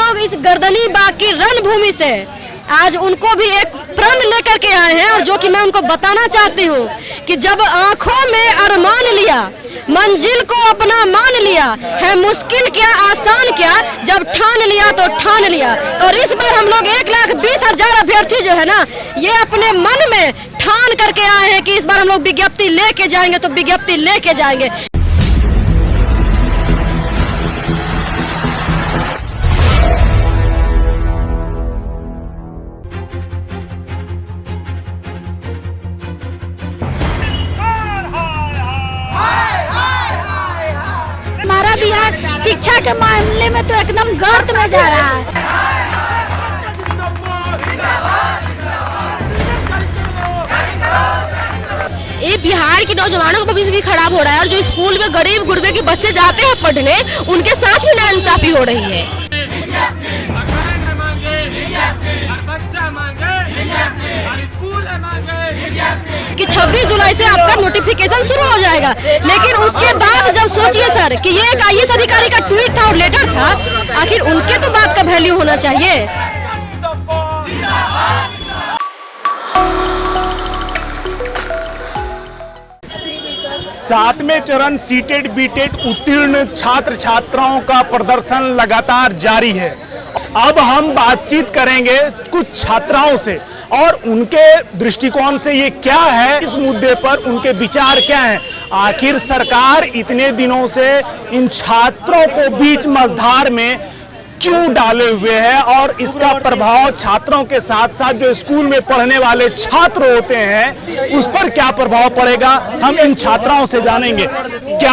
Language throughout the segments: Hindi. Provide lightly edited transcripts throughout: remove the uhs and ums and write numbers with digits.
लोग इस गर्दनी बाग की रणभूमि से आज उनको भी एक प्रण लेकर के आए हैं, और जो कि मैं उनको बताना चाहती हूँ कि जब आंखों में अरमान लिया, मंजिल को अपना मान लिया, है मुश्किल क्या आसान क्या, जब ठान लिया तो ठान लिया। और इस बार हम लोग 1,20,000 अभ्यर्थी जो है ना, ये अपने मन में ठान करके आए हैं कि इस बार हम लोग विज्ञप्ति लेके जाएंगे तो विज्ञप्ति लेके जाएंगे। हमारा बिहार शिक्षा के मामले में तो एकदम गर्त में जा रहा है। ये बिहार के नौजवानों का भविष्य भी खराब हो रहा है, और जो स्कूल में गरीब गुरबे के बच्चे जाते हैं पढ़ने, उनके साथ भी नाइंसाफी हो रही है। कि 26 जुलाई से आपका नोटिफिकेशन शुरू हो जाएगा, लेकिन उसके बाद जब सोचिए सर कि ये एक IAS अधिकारी का ट्वीट था और लेटर था, आखिर उनके तो बात का वैल्यू होना चाहिए। सातवें चरण सीटेड बीटेड उत्तीर्ण छात्र छात्राओं का प्रदर्शन लगातार जारी है। अब हम बातचीत करेंगे कुछ छात्राओं से और उनके दृष्टिकोण से ये क्या है, इस मुद्दे पर उनके विचार क्या हैं। आखिर सरकार इतने दिनों से इन छात्रों को बीच मझधार में क्यों डाले हुए है, और इसका प्रभाव छात्रों के साथ साथ जो स्कूल में पढ़ने वाले छात्र होते हैं उस पर क्या प्रभाव पड़ेगा, हम इन छात्राओं से जानेंगे। क्या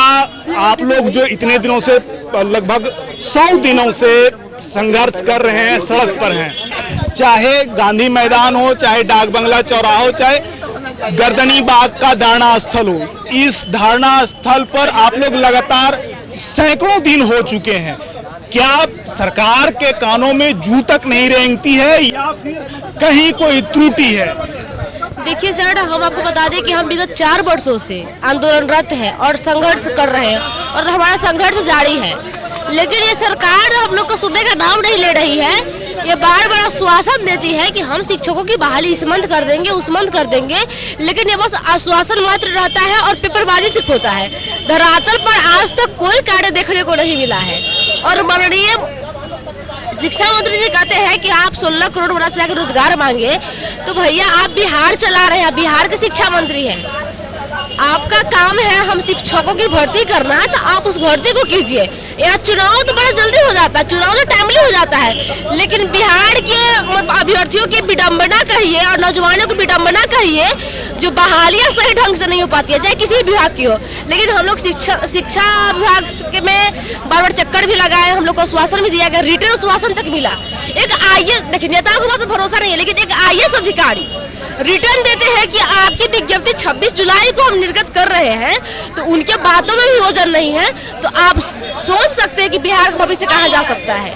आप लोग जो इतने दिनों से लगभग 100 दिनों से संघर्ष कर रहे हैं, सड़क पर हैं, चाहे गांधी मैदान हो, चाहे डाक बंगला चौराहा हो, चाहे गर्दनी बाग का धारणा स्थल हो, इस धारणा स्थल पर आप लोग लगातार सैकड़ों दिन हो चुके हैं। क्या सरकार के कानों में जू तक नहीं रेंगती है, या फिर कहीं कोई त्रुटि है? देखिए सर, हम आपको बता दें कि हम विगत 4 वर्षों से आंदोलनरत है और संघर्ष कर रहे हैं, और हमारा संघर्ष जारी है। लेकिन ये सरकार हम लोग को सुनने का नाम नहीं ले रही है। ये बार बार आश्वासन देती है कि हम शिक्षकों की बहाली इस मंथ कर देंगे, उस मंथ कर देंगे, लेकिन ये बस आश्वासन मात्र रहता है और पेपरबाजी सिर्फ होता है। धरातल पर आज तक कोई कार्य देखने को नहीं मिला है। और माननीय शिक्षा मंत्री जी कहते हैं कि आप 16 करोड़ बना से जाकर रोजगार मांगे, तो भैया आप बिहार चला रहे हैं, बिहार के शिक्षा मंत्री हैं, आपका काम है हम शिक्षकों की भर्ती करना, तो आप उस भर्ती को कीजिए। या चुनाव तो बड़ा जल्दी हो जाता है, चुनाव तो टाइमली हो जाता है, लेकिन बिहार के अभ्यर्थियों की विडंबना कहिए और नौजवानों की विडंबना कहिए, जो बहालियां सही ढंग से नहीं हो पाती है, चाहे किसी भी विभाग की हो। लेकिन हम लोग शिक्षा विभाग में बार बार चक्कर भी लगाए, हम लोग को आश्वासन भी दिया गया, रिटर्न आश्वासन तक मिला। एक IAS, देखिए नेताओं को बहुत भरोसा नहीं है, लेकिन एक IAS अधिकारी रिटर्न देते हैं कि आपकी विज्ञप्ति 26 जुलाई को हम निर्गत कर रहे हैं, तो उनके बातों में भी वजन नहीं है, तो आप सोच सकते हैं कि बिहार का भविष्य कहाँ जा सकता है।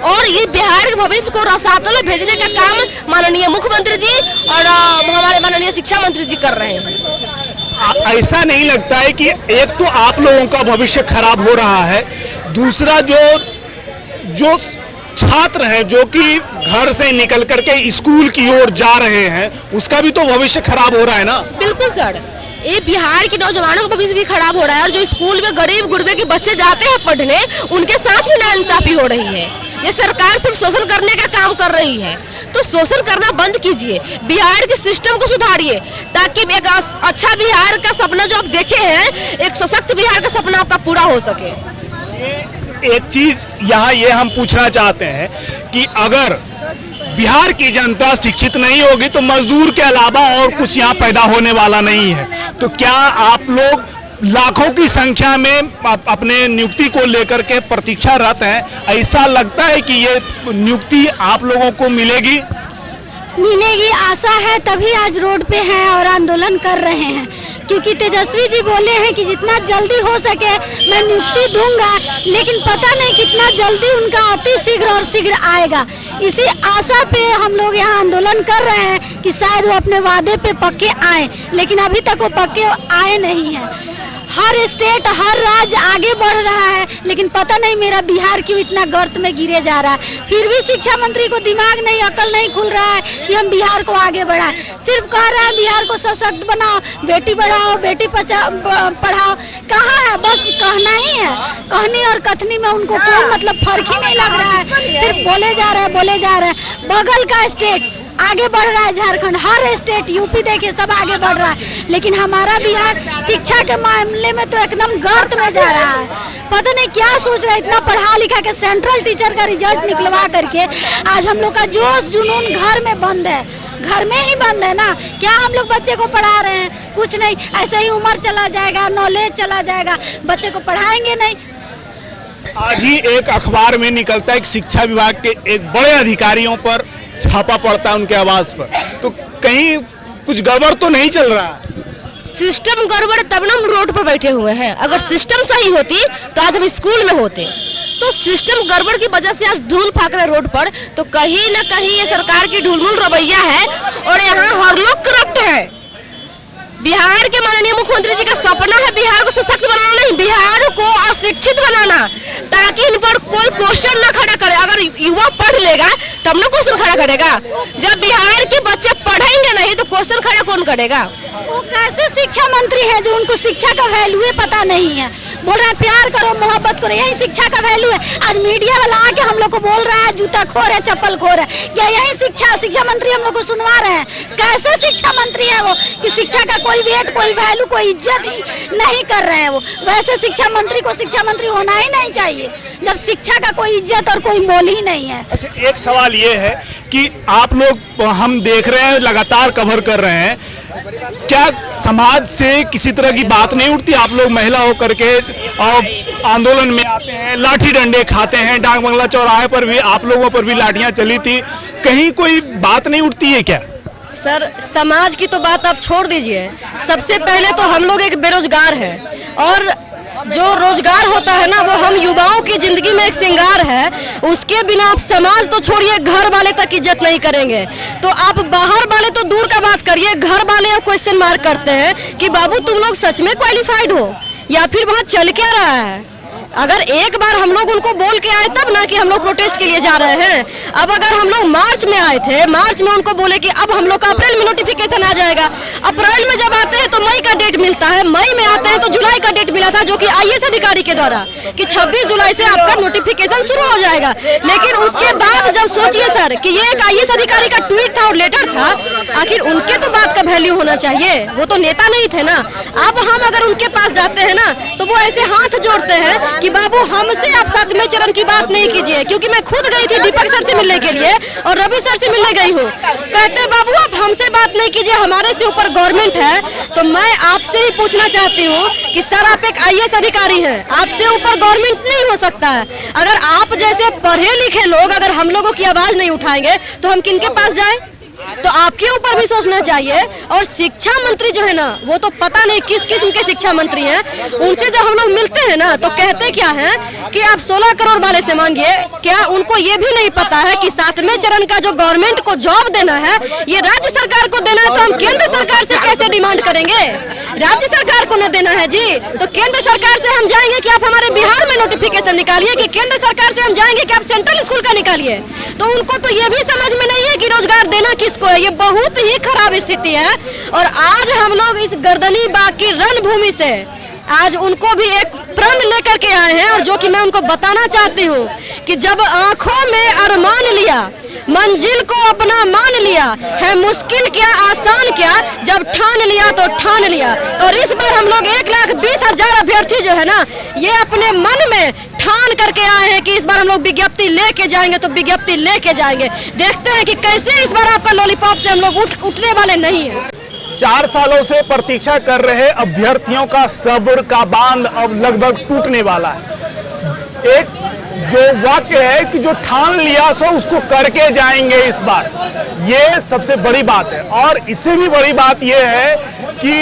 और ये बिहार के भविष्य को रसातल में भेजने का काम माननीय मुख्यमंत्री जी और हमारे माननीय शिक्षा मंत्री जी कर रहे हैं। ऐसा नहीं लगता है कि एक तो आप लोगों का भविष्य खराब हो रहा है, दूसरा जो छात्र हैं जो कि घर से निकल करके स्कूल की ओर जा रहे हैं, उसका भी तो भविष्य खराब हो रहा है ना? बिल्कुल सर, ये बिहार के नौजवानों का भविष्य भी खराब हो रहा है, और जो स्कूल में गरीब गुरबे के बच्चे जाते हैं पढ़ने, उनके साथ भी नाइंसाफी हो रही है। ये सरकार सिर्फ शोषण करने का काम कर रही है, तो शोषण करना बंद कीजिए, बिहार के सिस्टम को सुधारिए, ताकि एक अच्छा बिहार का सपना जो आप देखे हैं, एक सशक्त बिहार का सपना आपका पूरा हो सके। एक चीज यहाँ ये हम पूछना चाहते हैं कि अगर बिहार की जनता शिक्षित नहीं होगी तो मजदूर के अलावा और कुछ यहाँ पैदा होने वाला नहीं है, तो क्या आप लोग लाखों की संख्या में अपने नियुक्ति को लेकर के प्रतीक्षारत हैं? ऐसा लगता है कि ये नियुक्ति आप लोगों को मिलेगी? मिलेगी, आशा है, तभी आज रोड पे हैं और आंदोलन कर रहे हैं, क्योंकि तेजस्वी जी बोले हैं कि जितना जल्दी हो सके मैं नियुक्ति दूंगा, लेकिन पता नहीं कितना जल्दी उनका अति शीघ्र और शीघ्र आएगा। इसी आशा पे हम लोग यहाँ आंदोलन कर रहे हैं कि शायद वो अपने वादे पे पक्के आए, लेकिन अभी तक वो पक्के आए नहीं हैं। हर स्टेट हर राज्य आगे बढ़ रहा है, लेकिन पता नहीं मेरा बिहार क्यों इतना गर्त में गिरे जा रहा है। फिर भी शिक्षा मंत्री को दिमाग नहीं, अकल नहीं खुल रहा है कि हम बिहार को आगे बढ़ाएं। सिर्फ कह रहा है बिहार को सशक्त बनाओ, बेटी बढ़ाओ, बेटी पढ़ाओ। कहाँ है? बस कहना ही है। कहनी और कथनी में उनको कोई मतलब फर्क ही नहीं लग रहा है, सिर्फ बोले जा रहे हैं। बगल का स्टेट आगे बढ़ रहा है, झारखंड, हर स्टेट, यूपी देखिए सब आगे बढ़ रहा है, लेकिन हमारा बिहार शिक्षा के मामले में तो एकदम गर्त में जा रहा है। पता नहीं क्या सोच रहा है, इतना पढ़ा लिखा के सेंट्रल टीचर का रिजल्ट निकलवा करके आज हम लोग का जोश जुनून घर में बंद है, घर में ही बंद है ना। क्या हम लोग बच्चे को पढ़ा रहे हैं? कुछ नहीं, ऐसे ही उम्र चला जाएगा, नॉलेज चला जाएगा, बच्चे को पढ़ाएंगे नहीं। आज ही एक अखबार में निकलता है कि शिक्षा विभाग के एक बड़े अधिकारियों पर छापा पड़ता है उनके आवास पर, तो कहीं कुछ गड़बड़ तो नहीं चल रहा है? सिस्टम गड़बड़ तब ना हम रोड पर बैठे हुए हैं। अगर सिस्टम सही होती तो आज हम स्कूल में होते। तो सिस्टम गड़बड़ की वजह से आज धूल फाक रहे रोड पर। तो कहीं ना कहीं ये सरकार की ढुलमुल रवैया है और यहाँ हर लोग करप्ट है। बिहार के माननीय मुख्यमंत्री जी का सपना है बिहार को सशक्त बनाना, नहीं बिहार को अशिक्षित बनाना, ताकि इन पर कोई क्वेश्चन न खड़ा करे। अगर युवा पढ़ लेगा तब ना क्वेश्चन खड़ा करेगा। जब बिहार के बच्चे पढ़ेंगे नहीं तो क्वेश्चन खड़ा कौन करेगा? वो कैसे शिक्षा मंत्री है जो उनको शिक्षा का वैल्यू पता नहीं है? बोल रहा है प्यार करो, मोहब्बत करो, यही शिक्षा का वैल्यू है। आज मीडिया वाला आके हम लोग को बोल रहा है जूता खोर है, चप्पल खोर है। क्या यही शिक्षा मंत्री हम लोग को सुनवा रहे हैं? कैसे शिक्षा मंत्री है वो कि शिक्षा का कोई वेट, कोई वैल्यू, कोई इज्जत ही नहीं कर रहे हैं वो? वैसे शिक्षा मंत्री को शिक्षा मंत्री होना ही नहीं चाहिए जब शिक्षा का कोई इज्जत और कोई मोल ही नहीं है। अच्छा, एक सवाल ये है कि आप लोग, हम देख रहे हैं, लगातार कवर कर रहे हैं, क्या समाज से किसी तरह की बात नहीं उठती? आप लोग महिला होकर के और आंदोलन में आते हैं, लाठी डंडे खाते हैं, डाक बंगला चौराहे पर भी आप लोगों पर भी लाठियां चली थी, कहीं कोई बात नहीं उठती है क्या? सर, समाज की तो बात आप छोड़ दीजिए। सबसे पहले तो हम लोग एक बेरोजगार हैं और जो रोजगार होता है ना वो हम युवाओं की जिंदगी में एक श्रृंगार है। उसके बिना आप समाज तो छोड़िए, घर वाले तक इज्जत नहीं करेंगे। तो आप बाहर वाले तो दूर का बात करिए, घर वाले आप क्वेश्चन मार्क करते हैं कि बाबू तुम लोग सच में क्वालिफाइड हो या फिर वहाँ चल क्या रहा है? अगर एक बार हम लोग उनको बोल के आए तब ना कि हम लोग प्रोटेस्ट के लिए जा रहे हैं। अब अगर हम लोग मार्च में आए थे, मार्च में उनको बोले कि अब हम लोग का अप्रैल में नोटिफिकेशन आ जाएगा। अप्रैल में जब आते हैं तो मई का डेट मिलता है, मई में आते हैं तो जुलाई का डेट मिला था, जो कि आईएएस अधिकारी के द्वारा कि 26 जुलाई से आपका नोटिफिकेशन शुरू हो जाएगा। लेकिन उसके बाद जब सोचिए सर कि ये एक आईएएस अधिकारी का ट्वीट था और लेटर था, आखिर उनके तो बात का वैल्यू होना चाहिए, वो तो नेता नहीं थे ना। अब हम अगर उनके पास जाते हैं ना तो वो ऐसे हाथ जोड़ते हैं कि बाबू हमसे आप 7वें चरण की बात नहीं कीजिए। क्योंकि मैं खुद गई थी दीपक सर से मिलने के लिए और रवि सर से मिलने गई हूँ। कहते बाबू आप हमसे बात नहीं कीजिए, हमारे से ऊपर गवर्नमेंट है। तो मैं आपसे ही पूछना चाहती हूँ कि सर आप एक आईएएस अधिकारी हैं, आपसे ऊपर गवर्नमेंट नहीं हो सकता है। अगर आप जैसे पढ़े लिखे लोग अगर हम लोगों की आवाज नहीं उठाएंगे तो हम किनके पास जाएं? तो आपके ऊपर भी सोचना चाहिए। और शिक्षा मंत्री जो है ना वो तो पता नहीं किस किस्म के शिक्षा मंत्री हैं। उनसे जब हम लोग मिलते हैं ना तो कहते क्या हैं कि आप 16 करोड़ वाले से मांगिए। क्या उनको ये भी नहीं पता है कि 7वें चरण का जो गवर्नमेंट को जॉब देना है ये राज्य सरकार को देना है? तो हम केंद्र सरकार से कैसे डिमांड करेंगे? राज्य सरकार को न देना है जी, तो केंद्र सरकार से हम जाएंगे कि आप हमारे बिहार में नोटिफिकेशन निकालिए, कि केंद्र सरकार से हम जाएंगे कि आप सेंट्रल स्कूल का निकालिए। तो उनको तो ये भी समझ में नहीं है कि रोजगार देना किसको है। ये बहुत ही खराब स्थिति है। और आज हम लोग इस गर्दनी बाग की रणभूमि से आज उनको भी एक प्रण लेकर के आए हैं, और जो कि मैं उनको बताना चाहती हूँ कि जब आंखों में अरमान लिया, मंजिल को अपना मान लिया, है मुश्किल क्या आसान क्या, जब ठान लिया तो ठान लिया। और इस बार हम लोग 1,20,000 अभ्यर्थी जो है ना ये अपने मन में ठान करके आए हैं कि इस बार हम लोग विज्ञप्ति लेके जाएंगे तो विज्ञप्ति लेके जाएंगे। देखते हैं कि कैसे इस बार आपका लॉलीपॉप से हम लोग उठने वाले नहीं है। 4 सालों से प्रतीक्षा कर रहे अभ्यर्थियों का सब्र का बांध अब लगभग टूटने वाला है। एक जो वाक्य है कि जो ठान लिया सो उसको करके जाएंगे इस बार, ये सबसे बड़ी बात है। और इससे भी बड़ी बात ये है कि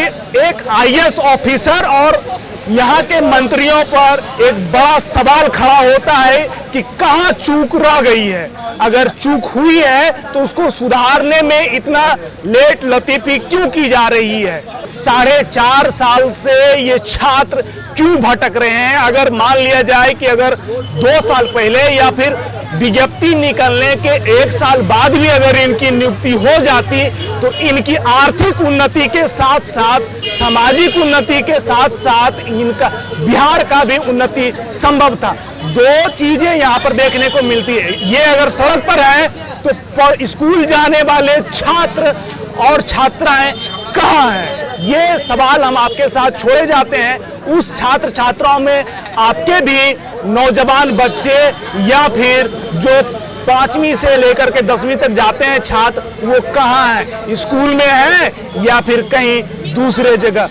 एक आईएएस ऑफिसर और यहाँ के मंत्रियों पर एक बड़ा सवाल खड़ा होता है कि कहाँ चूक रह गई है। अगर चूक हुई है तो उसको सुधारने में इतना लेट लतीफी क्यों की जा रही है? 4.5 साल से ये छात्र क्यों भटक रहे हैं? अगर मान लिया जाए कि अगर 2 साल पहले या फिर विज्ञप्ति निकलने के 1 साल बाद भी अगर इनकी नियुक्ति हो जाती तो इनकी आर्थिक उन्नति के साथ साथ सामाजिक उन्नति के साथ साथ इनका बिहार का भी उन्नति संभव था। 2 चीजें यहाँ पर देखने को मिलती है। ये अगर सड़क पर है तो स्कूल जाने वाले छात्र और छात्राएं कहाँ हैं? ये सवाल हम आपके साथ छोड़े जाते हैं। उस छात्र छात्राओं में आपके भी नौजवान बच्चे या फिर जो 5वीं से लेकर के 10वीं तक जाते हैं छात्र, वो कहाँ हैं? स्कूल में हैं या फिर कहीं दूसरे जगह?